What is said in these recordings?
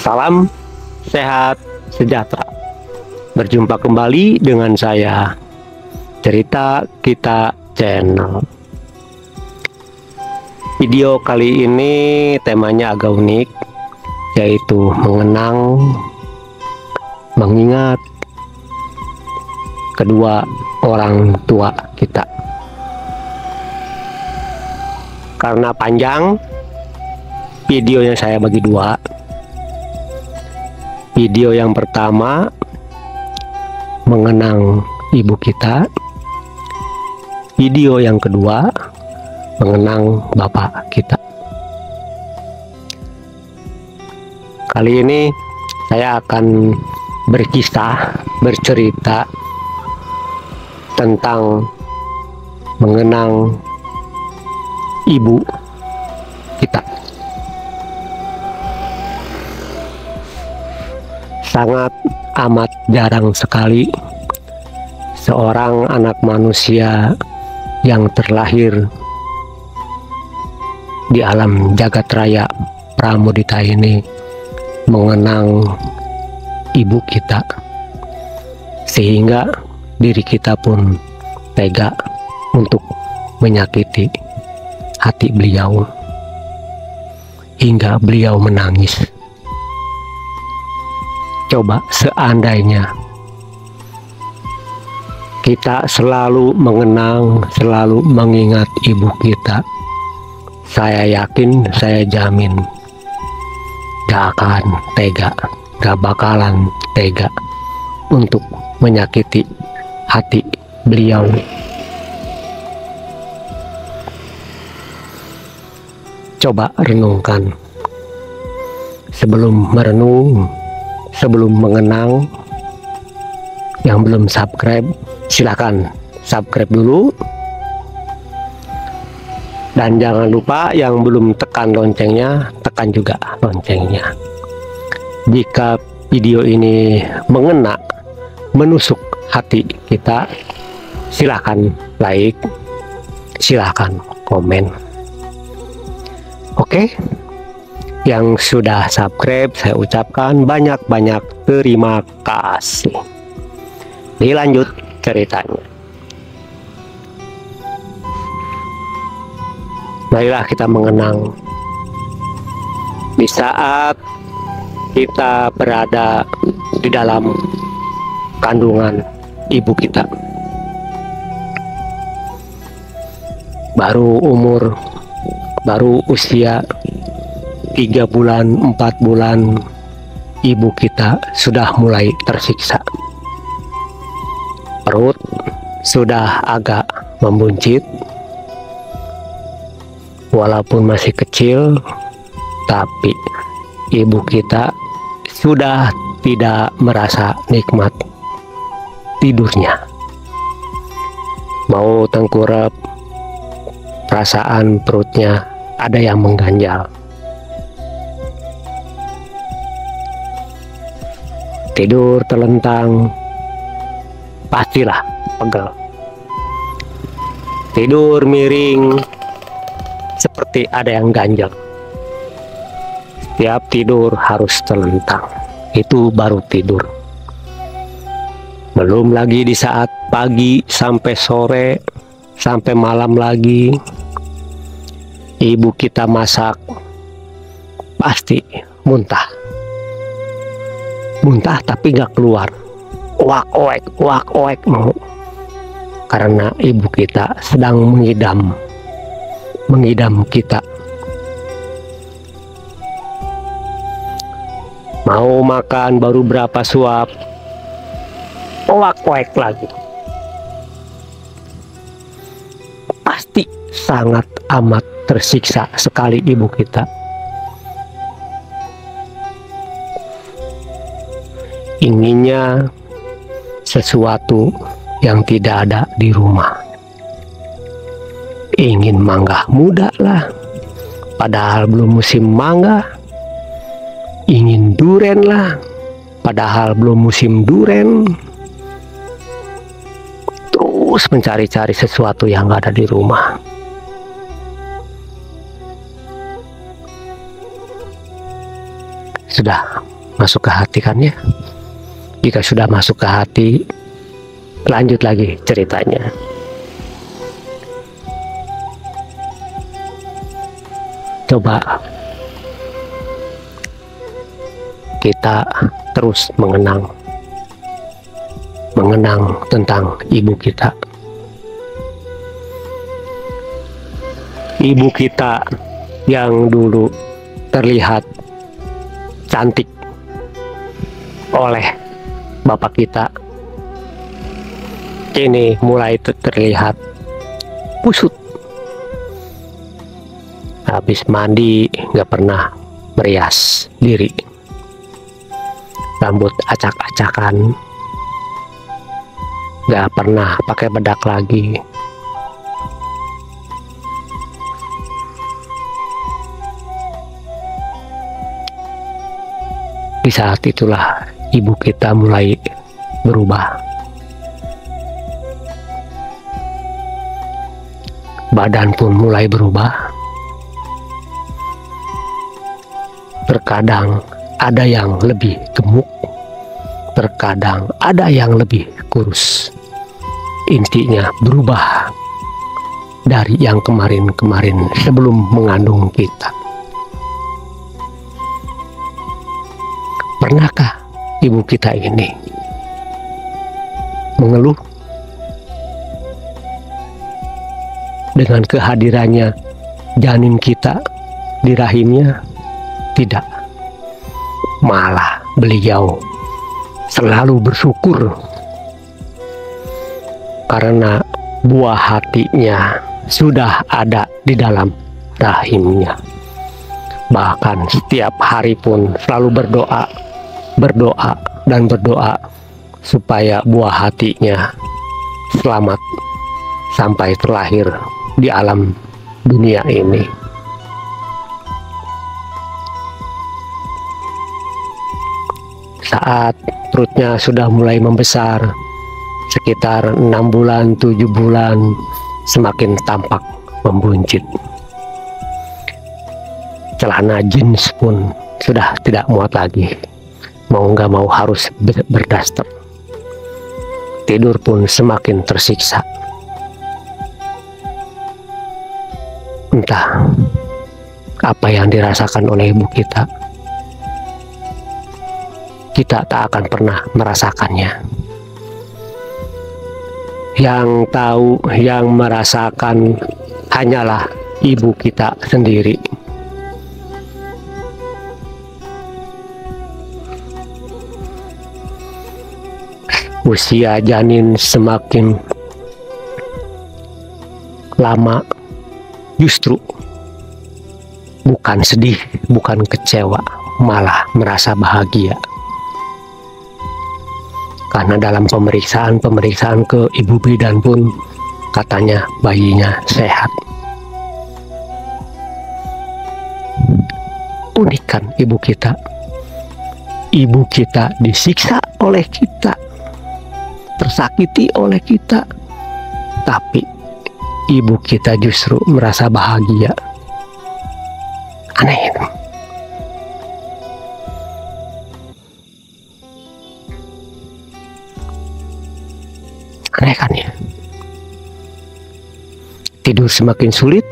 Salam sehat sejahtera. Berjumpa kembali dengan saya, Cerita Kita Channel. Video kali ini temanya agak unik, yaitu mengenang, mengingat kedua orang tua kita. Karena panjang, videonya saya bagi dua. Video yang pertama mengenang ibu kita. Video yang kedua mengenang bapak kita. Kali ini saya akan berkisah, bercerita tentang mengenang ibu kita. Sangat amat jarang sekali seorang anak manusia yang terlahir di alam jagat raya Pramudita ini mengenang ibu kita, sehingga diri kita pun tega untuk menyakiti hati beliau hingga beliau menangis. Coba seandainya kita selalu mengenang, selalu mengingat ibu kita, saya yakin, saya jamin gak akan tega, gak bakalan tega untuk menyakiti hati beliau. Coba renungkan. Sebelum merenung, sebelum mengenang, yang belum subscribe silakan subscribe dulu, dan jangan lupa yang belum tekan loncengnya, tekan juga loncengnya. Jika video ini mengena, menusuk hati kita, silakan like, silakan komen. Oke, yang sudah subscribe saya ucapkan banyak-banyak terima kasih. Dilanjut ceritanya. Marilah kita mengenang di saat kita berada di dalam kandungan ibu kita. Baru usia 3 bulan, 4 bulan, ibu kita sudah mulai tersiksa. Perut sudah agak membuncit, walaupun masih kecil, tapi ibu kita sudah tidak merasa nikmat tidurnya. Mau tengkurap, perasaan perutnya ada yang mengganjal. Tidur telentang, pastilah pegel. Tidur miring, seperti ada yang ganjal. Setiap tidur harus telentang, itu baru tidur. Belum lagi di saat pagi sampai sore, sampai malam lagi, ibu kita masak, pasti muntah. Muntah tapi gak keluar, wak oek mau, karena ibu kita sedang mengidam kita. Mau makan baru berapa suap, wak oek lagi. Pasti sangat amat tersiksa sekali ibu kita. Inginnya sesuatu yang tidak ada di rumah. Ingin mangga muda lah, padahal belum musim mangga. Ingin duren lah, padahal belum musim duren. Terus mencari-cari sesuatu yang ada di rumah. Sudah masuk ke hati kan ya? Jika sudah masuk ke hati, lanjut lagi ceritanya. Coba kita terus mengenang tentang ibu kita. Ibu kita yang dulu terlihat cantik oleh bapak kita, kini mulai terlihat kusut. Habis mandi gak pernah merias diri, rambut acak-acakan, gak pernah pakai bedak lagi. Di saat itulah ibu kita mulai berubah. Badan pun mulai berubah. Terkadang ada yang lebih gemuk, terkadang ada yang lebih kurus. Intinya berubah dari yang kemarin-kemarin sebelum mengandung kita. Pernahkah ibu kita ini mengeluh dengan kehadirannya janin kita di rahimnya? Tidak, malah beliau selalu bersyukur karena buah hatinya sudah ada di dalam rahimnya. Bahkan setiap hari pun selalu berdoa supaya buah hatinya selamat sampai terlahir di alam dunia ini. Saat perutnya sudah mulai membesar, sekitar 6 bulan, 7 bulan, semakin tampak membuncit. Celana jeans pun sudah tidak muat lagi, mau nggak mau harus berdaster. Tidur pun semakin tersiksa. Entah apa yang dirasakan oleh ibu kita. Kita tak akan pernah merasakannya. Yang tahu, yang merasakan hanyalah ibu kita sendiri. Usia janin semakin lama, justru bukan sedih, bukan kecewa, malah merasa bahagia. Karena dalam pemeriksaan ke ibu bidan pun katanya bayinya sehat. Unik kan ibu kita? Ibu kita disiksa oleh kita, tersakiti oleh kita, tapi ibu kita justru merasa bahagia. Aneh itu. Aneh kan ya? Tidur semakin sulit,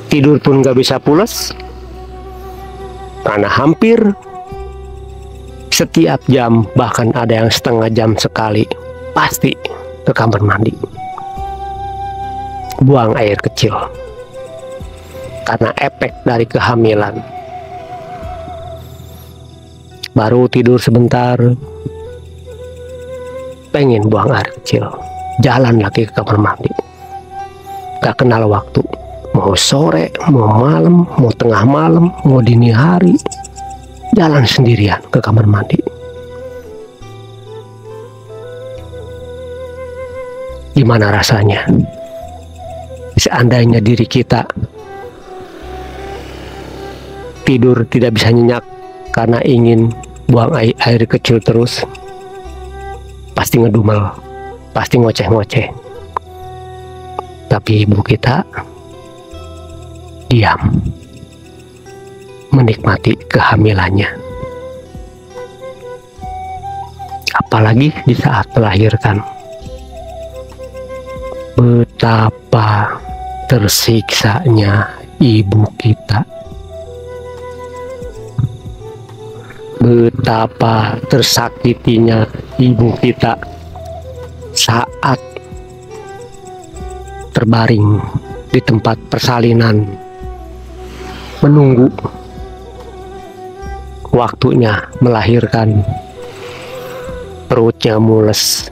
tidur pun gak bisa pulas, karena hampir setiap jam, bahkan ada yang setengah jam sekali, pasti ke kamar mandi, buang air kecil, karena efek dari kehamilan. Baru tidur sebentar, pengen buang air kecil, jalan lagi ke kamar mandi. Gak kenal waktu, mau sore, mau malam, mau tengah malam, mau dini hari, jalan sendirian ke kamar mandi. Gimana rasanya seandainya diri kita tidur tidak bisa nyenyak karena ingin buang air kecil terus? Pasti ngedumel, pasti ngoceh-ngoceh. Tapi ibu kita diam, menikmati kehamilannya. Apalagi di saat melahirkan. Betapa tersiksanya ibu kita. Betapa tersakitinya ibu kita saat terbaring di tempat persalinan, menunggu waktunya melahirkan. Perutnya mules,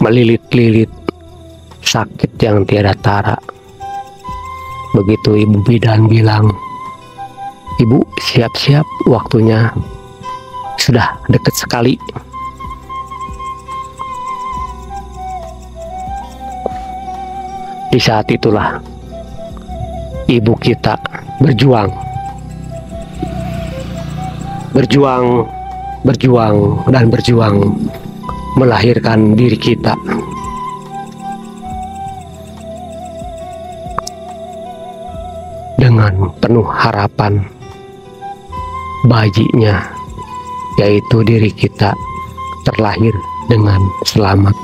melilit-lilit, sakit yang tiada tara. Begitu ibu bidan bilang, "Ibu, siap-siap, waktunya sudah dekat sekali." Di saat itulah ibu kita berjuang dan berjuang melahirkan diri kita. Dengan penuh harapan bayinya, yaitu diri kita, terlahir dengan selamat.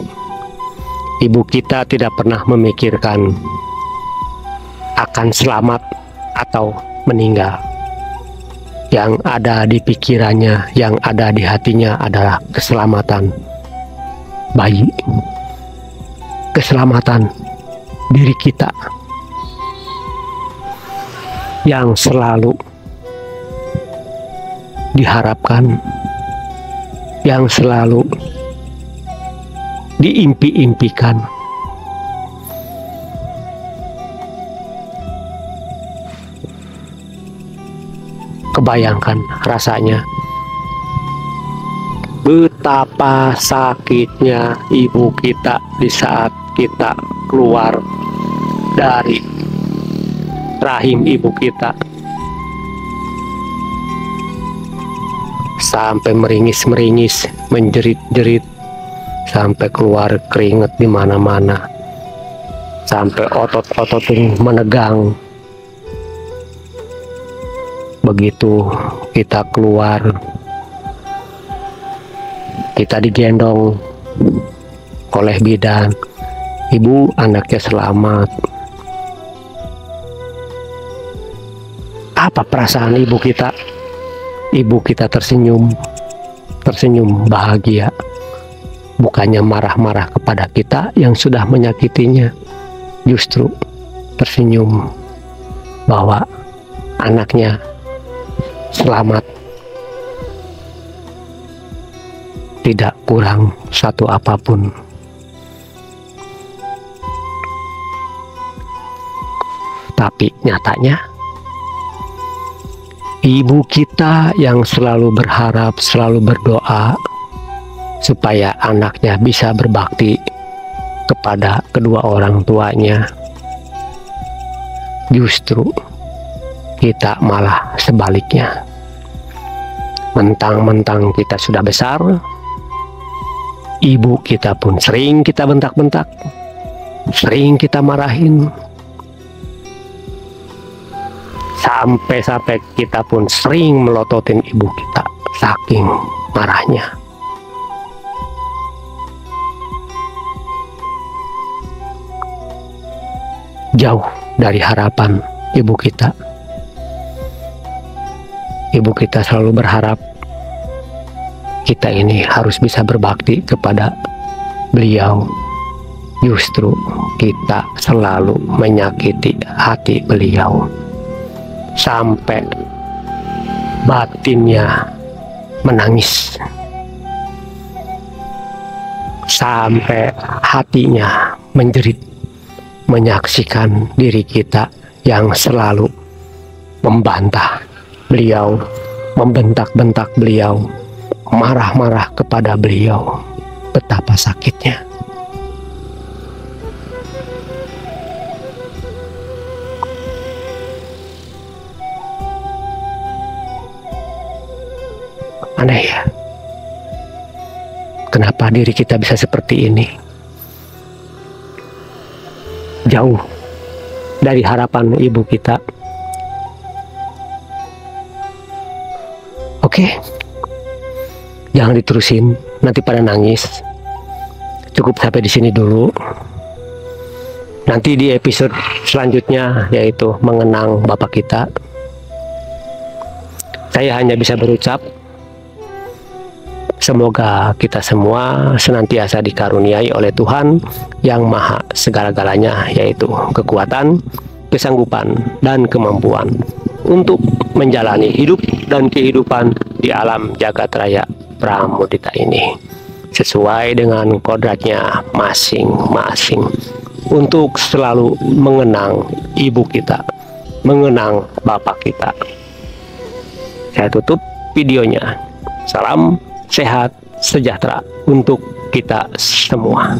Ibu kita tidak pernah memikirkan akan selamat atau meninggal. Yang ada di pikirannya, yang ada di hatinya adalah keselamatan bayi, keselamatan diri kita, yang selalu diharapkan, yang selalu diimpi-impikan. Kebayangkan rasanya, betapa sakitnya ibu kita di saat kita keluar dari rahim ibu kita, sampai meringis-meringis, menjerit-jerit, sampai keluar keringat di mana-mana, sampai otot-otot menegang. Begitu kita keluar, kita digendong oleh bidan, "Ibu, anaknya selamat." Apa perasaan ibu kita? Ibu kita tersenyum bahagia, bukannya marah-marah kepada kita yang sudah menyakitinya, justru tersenyum bahwa anaknya selamat, tidak kurang satu apapun. Tapi nyatanya ibu kita yang selalu berharap, selalu berdoa supaya anaknya bisa berbakti kepada kedua orang tuanya, justru kita malah sebaliknya. Mentang-mentang kita sudah besar, ibu kita pun sering kita bentak-bentak, sering kita marahin, sampai kita pun sering melototin ibu kita saking marahnya. Jauh dari harapan ibu kita. Ibu kita selalu berharap kita ini harus bisa berbakti kepada beliau. Justru kita selalu menyakiti hati beliau, sampai batinnya menangis, sampai hatinya menjerit menyaksikan diri kita yang selalu membantah beliau, membentak-bentak beliau, marah-marah kepada beliau. Betapa sakitnya. Aneh ya, kenapa diri kita bisa seperti ini? Jauh dari harapan ibu kita, Oke, jangan diterusin, nanti pada nangis. Cukup sampai di sini dulu. Nanti di episode selanjutnya, yaitu mengenang Bapak kita, saya hanya bisa berucap, semoga kita semua senantiasa dikaruniai oleh Tuhan yang maha segala-galanya, yaitu kekuatan, kesanggupan, dan kemampuan untuk menjalani hidup dan kehidupan di alam jagat raya Pramudita ini sesuai dengan kodratnya masing-masing, untuk selalu mengenang ibu kita, mengenang bapak kita. Saya tutup videonya. Salam sehat sejahtera untuk kita semua.